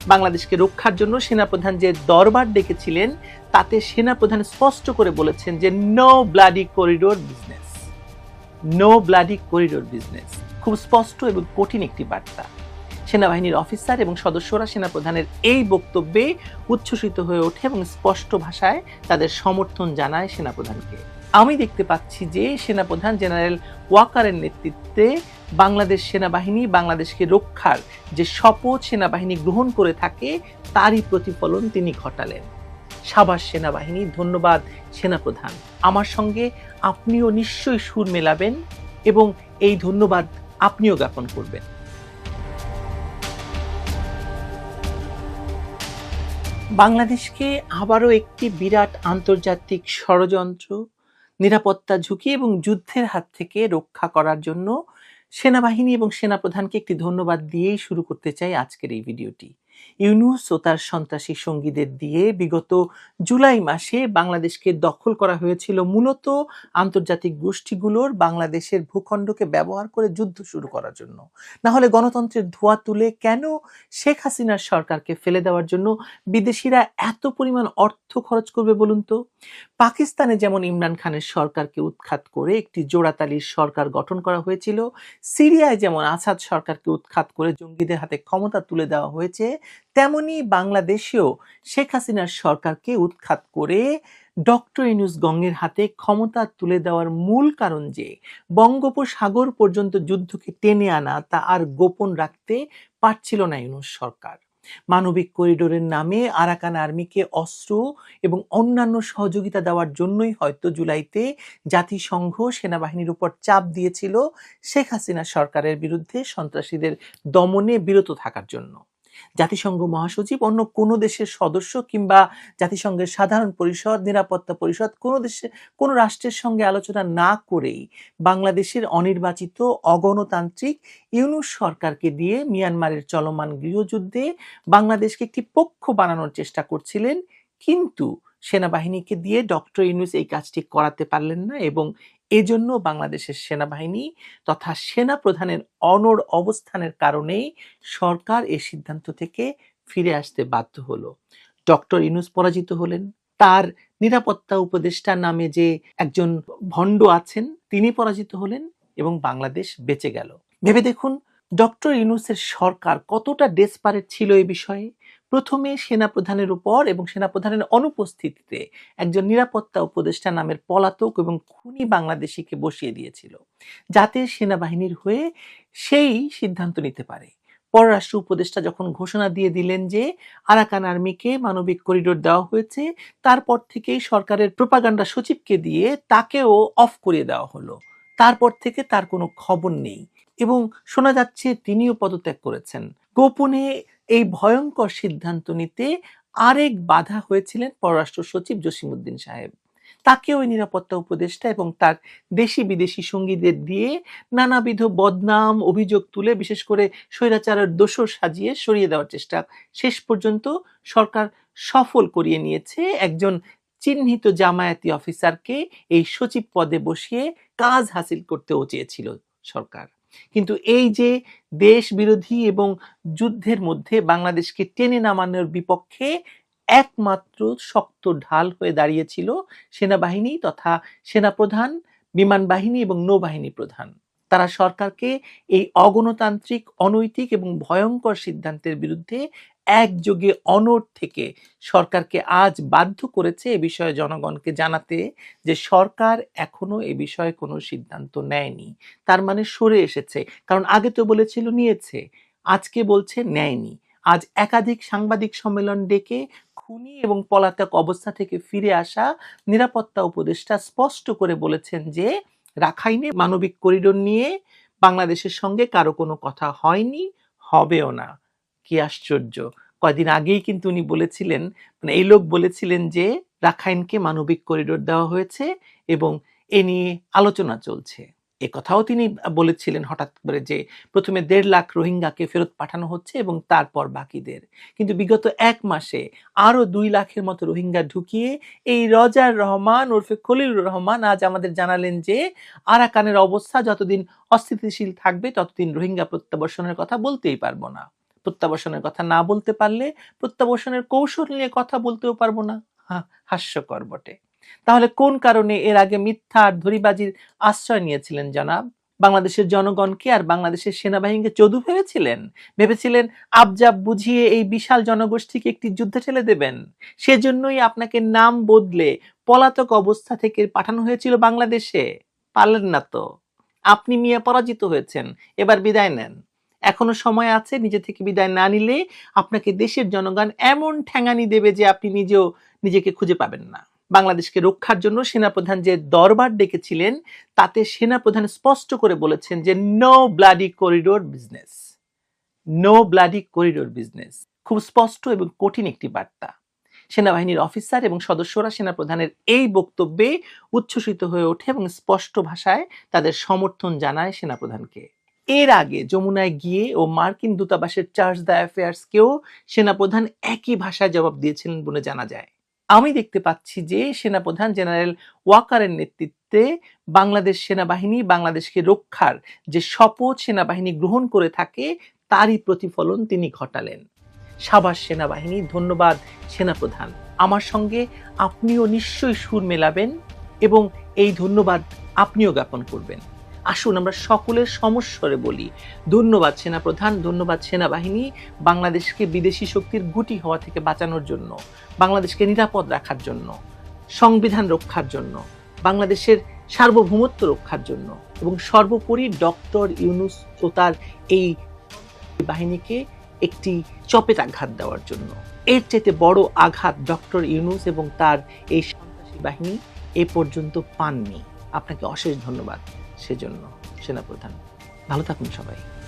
বাংলাদেশকে রক্ষার জন্য সেনাপ্রধান যে দরবার ডেকেছিলেন তাতে সেনাপ্রধান স্পষ্ট করে বলেছেন যে no bloody corridor business, no bloody corridor business. খুব স্পষ্ট এবং কঠিন একটি বার্তা। সেনাবাহিনীর অফিসার এবং সদস্যরা সেনাপ্রধানের এই বক্তব্যে উচ্ছ্বসিত হয়ে ওঠে এবং স্পষ্ট ভাষায় তাদের সমর্থন জানায় সেনাপ্রধানকে। আমি দেখতে পাচ্ছি যে সেনাপ্রধান জেনারেল ওয়াকারের নেতৃত্বে বাংলাদেশ সেনাবাহিনী বাংলাদেশকে রক্ষার যে শপথ সেনাবাহিনী গ্রহণ করে থাকে তারই প্রতিফলন তিনি ঘটালেন। সাবাস সেনাবাহিনী, ধন্যবাদ সেনাপ্রধান। আমার সঙ্গে আপনিও নিশ্চয়ই সুর মেলাবেন এবং এই ধন্যবাদ আপনিও জ্ঞাপন করবেন। বাংলাদেশকে আবারও একটি বিরাট আন্তর্জাতিক ষড়যন্ত্র, নিরাপত্তা ঝুঁকি এবং যুদ্ধের হাত থেকে রক্ষা করার জন্য সেনাবাহিনী এবং সেনাপ্রধানকে একটি ধন্যবাদ দিয়েই শুরু করতে চাই আজকের এই ভিডিওটি। ইউনূস ও তার সন্ত্রাসী সঙ্গীদের দিয়ে বিগত জুলাই মাসে বাংলাদেশকে দখল করা হয়েছিল মূলত আন্তর্জাতিক গোষ্ঠীগুলোর বাংলাদেশের ভূখণ্ডকে ব্যবহার করে যুদ্ধ শুরু করার জন্য। না হলে গণতন্ত্রের ধোঁয়া তুলে কেন শেখ হাসিনার সরকারকে ফেলে দেওয়ার জন্য বিদেশিরা এত পরিমাণ অর্থ খরচ করবে বলুন তো? পাকিস্তানে যেমন ইমরান খানের সরকারকে উৎখাত করে একটি জোড়াতালির সরকার গঠন করা হয়েছিল, সিরিয়ায় যেমন আসাদ সরকারকে উৎখাত করে জঙ্গিদের হাতে ক্ষমতা তুলে দেওয়া হয়েছে, তেমনি বাংলাদেশেও শেখ হাসিনার সরকারকে উৎখাত করে ডক্টর ইউনূস গঙ্গের হাতে ক্ষমতা তুলে দেওয়ার মূল কারণ যে বঙ্গোপসাগর পর্যন্ত যুদ্ধকে টেনে আনা তা আর গোপন রাখতে পারছিল না ইউনূস সরকার। মানবিক করিডোরের নামে আরাকান আর্মিকে অস্ত্র এবং অন্যান্য সহযোগিতা দেওয়ার জন্যই হয়তো জুলাইতে জাতিসংঘ সেনাবাহিনীর উপর চাপ দিয়েছিল শেখ হাসিনা সরকারের বিরুদ্ধে সন্ত্রাসীদের দমনে বিরত থাকার জন্য। জাতিসংঘ মহাসচিব অন্য কোনো দেশের সদস্য কিংবা জাতিসংঘের সাধারণ পরিষদ, নিরাপত্তা পরিষদ কোনো রাষ্ট্রের সঙ্গে আলোচনা না করেই বাংলাদেশের অনির্বাচিত অগণতান্ত্রিক ইউনূস সরকারকে দিয়ে মিয়ানমারের চলমান গৃহযুদ্ধে বাংলাদেশকে একটি পক্ষ বানানোর চেষ্টা করছিলেন, কিন্তু সেনাবাহিনীকে দিয়ে ডক্টর ইউনূস এই কাজটি করাতে পারলেন না এবং এজন্য বাংলাদেশের সেনাবাহিনী তথা সেনাপ্রধানের অনড় অবস্থানের কারণেই সরকার এই সিদ্ধান্ত থেকে ফিরে আসতে বাধ্য হলো। ডক্টর ইউনূস পরাজিত হলেন, তার নিরাপত্তা উপদেষ্টা নামে যে একজন ভণ্ড আছেন তিনি পরাজিত হলেন এবং বাংলাদেশ বেঁচে গেল। ভেবে দেখুন ডক্টর ইউনূসের সরকার কতটা ডেসপারেট ছিল এই বিষয়ে। প্রথমে সেনাপ্রধানের উপর এবং সেনাপ্রধানের অনুপস্থিতিতে একজন নিরাপত্তা উপদেষ্টা নামের পলাতক এবং খুনি বাংলাদেশিকে বসিয়ে দিয়েছিল, যাতে সেনাবাহিনীর হয়ে সেই সিদ্ধান্ত নিতে পারে। পররাষ্ট্র উপদেষ্টা যখন ঘোষণা দিয়ে দিলেন যে আরাকান আর্মিকে মানবিক করিডোর দেওয়া হয়েছে, তারপর থেকেই সরকারের প্রোপাগান্ডা সচিবকে দিয়ে তাকেও অফ করিয়ে দেওয়া হলো। তারপর থেকে তার কোনো খবর নেই এবং শোনা যাচ্ছে তিনিও পদত্যাগ করেছেন। গোপনে এই ভয়ঙ্কর সিদ্ধান্ত নিতে আরেক বাধা হয়েছিলেন পররাষ্ট্র সচিব জসিমউদ্দিন সাহেব। তাকেও ওই নিরাপত্তা উপদেষ্টা এবং তার দেশি বিদেশি সঙ্গীদের দিয়ে নানাবিধ বদনাম অভিযোগ তুলে বিশেষ করে স্বৈরাচারের দোষর সাজিয়ে সরিয়ে দেওয়ার চেষ্টা শেষ পর্যন্ত সরকার সফল করিয়ে নিয়েছে। একজন চিহ্নিত জামায়াতি অফিসারকে এই সচিব পদে বসিয়ে কাজ হাসিল করতেও চেয়েছিল সরকার। কিন্তু এই যে দেশ বিরোধী এবং যুদ্ধের মধ্যে বাংলাদেশকে টেনে নামানোর বিপক্ষে একমাত্র শক্ত ঢাল হয়ে দাঁড়িয়েছিল সেনাবাহিনী তথা সেনাপ্রধান, বিমান বাহিনী এবং নৌবাহিনী প্রধান। তারা সরকারকে এই অগণতান্ত্রিক, অনৈতিক এবং ভয়ঙ্কর সিদ্ধান্তের বিরুদ্ধে একযোগে অনড় থেকে সরকারকে আজ বাধ্য করেছে এ বিষয়ে জনগণকে জানাতে যে সরকার এখনো এ বিষয়ে কোনো সিদ্ধান্ত নেয়নি। তার মানে সরে এসেছে, কারণ আগে তো বলেছিল নিয়েছে, আজকে বলছে নেয়নি। আজ একাধিক সাংবাদিক সম্মেলন ডেকে খুনি এবং পলাতক অবস্থা থেকে ফিরে আসা নিরাপত্তা উপদেষ্টা স্পষ্ট করে বলেছেন যে রাখাইনে মানবিক করিডোর নিয়ে বাংলাদেশের সঙ্গে কারো কোনো কথা হয়নি, হবেও না। কি আশ্চর্য! কয়দিন আগেই কিন্তু উনি বলেছিলেন, মানে এই লোক বলেছিলেন যে রাখাইনকে মানবিক করিডোর দেওয়া হয়েছে এবং এ নিয়ে আলোচনা চলছে। এ কথাও তিনি বলেছিলেন হঠাৎ করে যে প্রথমে 1.5 লাখ রোহিঙ্গাকে ফেরত পাঠানো হচ্ছে এবং তারপর বাকিদের। কিন্তু বিগত 1 মাসে আরো 2 লাখের মতো রোহিঙ্গা ঢুকিয়ে এই রজার রহমান ওরফে খলিলুর রহমান আজ আমাদের জানালেন যে আরাকানের অবস্থা যতদিন অস্থিতিশীল থাকবে ততদিন রোহিঙ্গা প্রত্যাবর্ষণের কথা বলতেই পারবো না। প্রত্যাবাসনের কথা না বলতে পারলে প্রত্যাবাসনের কৌশল নিয়ে কথা বলতেও পারবো না। হাস্যকর বটে। তাহলে কোন কারণে এর আগে মিথ্যা আর ধরিবাজির আশ্রয় নিয়েছিলেন জনাব? বাংলাদেশের জনগণকে আর বাংলাদেশের সেনাবাহিনীকে চোদু ভেবেছিলেন আবজাব বুঝিয়ে এই বিশাল জনগোষ্ঠীকে একটি যুদ্ধে ঠেলে দেবেন। সেজন্যই আপনাকে নাম বদলে পলাতক অবস্থা থেকে পাঠানো হয়েছিল বাংলাদেশে। পারলেন না তো। আপনি মিয়া পরাজিত হয়েছেন, এবার বিদায় নেন। এখনো সময় আছে, নিজে থেকে বিদায় না নিলে আপনাকে দেশের জনগণ এমন ঠ্যাঙানি দেবে যে আপনি নিজেও নিজেকে খুঁজে পাবেন না। বাংলাদেশকে রক্ষার জন্য সেনাপ্রধান যে দরবার ডেকেছিলেন তাতে সেনাপ্রধান স্পষ্ট করে বলেছেন যে no bloody corridor business, no bloody corridor business. খুব স্পষ্ট এবং কঠিন একটি বার্তা। সেনাবাহিনীর অফিসার এবং সদস্যরা সেনাপ্রধানের এই বক্তব্যে উচ্ছ্বসিত হয়ে ওঠে এবং স্পষ্ট ভাষায় তাদের সমর্থন জানায় সেনাপ্রধানকে। এর আগে যমুনায় গিয়ে ও মার্কিন দূতাবাসের চার্জ দ্য অ্যাফেয়ার্সকেও সেনাপ্রধান একই ভাষায় জবাব দিয়েছিলেন বলে জানা যায়। আমি দেখতে পাচ্ছি যে সেনাপ্রধান জেনারেল ওয়াকারের নেতৃত্বে বাংলাদেশ সেনাবাহিনী বাংলাদেশকে রক্ষার যে শপথ সেনাবাহিনী গ্রহণ করে থাকে তারই প্রতিফলন তিনি ঘটালেন। সাবাস সেনাবাহিনী, ধন্যবাদ সেনাপ্রধান। আমার সঙ্গে আপনিও নিশ্চয়ই সুর মেলাবেন এবং এই ধন্যবাদ আপনিও জ্ঞাপন করবেন। আসুন আমরা সকলের সমস্বরে বলি, ধন্যবাদ সেনাপ্রধান, ধন্যবাদ সেনাবাহিনী, বাংলাদেশকে বিদেশি শক্তির গুটি হওয়া থেকে বাঁচানোর জন্য, বাংলাদেশকে নিরাপদ রাখার জন্য, সংবিধান রক্ষার জন্য, বাংলাদেশের সার্বভৌমত্ব রক্ষার জন্য এবং সর্বোপরি ডক্টর ইউনূস ও তার এই বাহিনীকে একটি চপেটাঘাত দেওয়ার জন্য। এর চাইতে বড় আঘাত ডক্টর ইউনূস এবং তার এই সন্ত্রাসী বাহিনী এ পর্যন্ত পাননি। আপনাকে অশেষ ধন্যবাদ সেজন্য সেনাপ্রধান। ভালো থাকুন সবাই।